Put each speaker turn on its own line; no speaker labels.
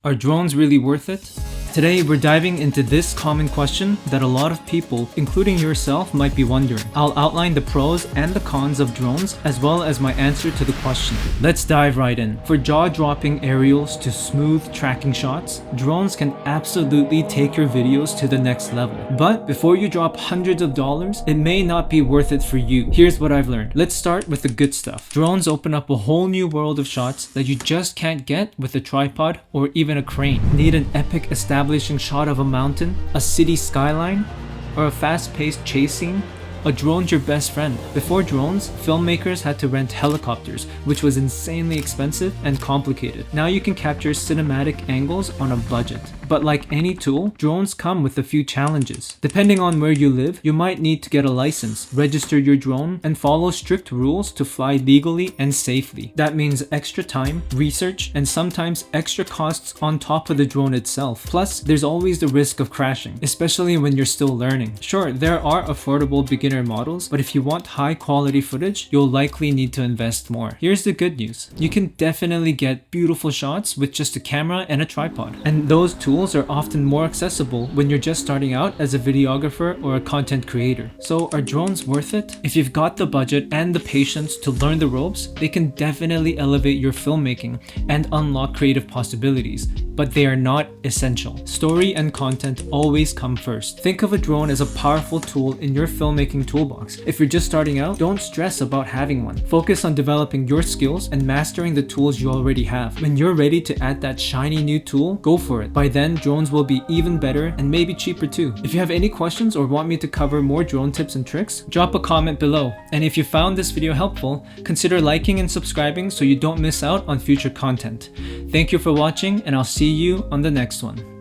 Are drones really worth it? Today, we're diving into this common question that a lot of people, including yourself, might be wondering. I'll outline the pros and the cons of drones, as well as my answer to the question. Let's dive right in. For jaw-dropping aerials to smooth tracking shots, drones can absolutely take your videos to the next level. But before you drop hundreds of dollars, it may not be worth it for you. Here's what I've learned. Let's start with the good stuff. Drones open up a whole new world of shots that you just can't get with a tripod or even a crane. Need an epic establishing shot of a mountain, a city skyline, or a fast-paced chase scene? A drone's your best friend. Before drones, filmmakers had to rent helicopters, which was insanely expensive and complicated. Now you can capture cinematic angles on a budget. But like any tool, drones come with a few challenges. Depending on where you live, you might need to get a license, register your drone, and follow strict rules to fly legally and safely. That means extra time, research, and sometimes extra costs on top of the drone itself. Plus, there's always the risk of crashing, especially when you're still learning. Sure, there are affordable beginner models, but if you want high quality footage, you'll likely need to invest more. Here's the good news. You can definitely get beautiful shots with just a camera and a tripod. And those tools are often more accessible when you're just starting out as a videographer or a content creator. So are drones worth it? If you've got the budget and the patience to learn the ropes, they can definitely elevate your filmmaking and unlock creative possibilities, but they are not essential. Story and content always come first. Think of a drone as a powerful tool in your filmmaking toolbox. If you're just starting out, don't stress about having one. Focus on developing your skills and mastering the tools you already have. When you're ready to add that shiny new tool, go for it. By then, drones will be even better and maybe cheaper too. If you have any questions or want me to cover more drone tips and tricks, drop a comment below. And if you found this video helpful, consider liking and subscribing so you don't miss out on future content. Thank you for watching, and I'll see you on the next one.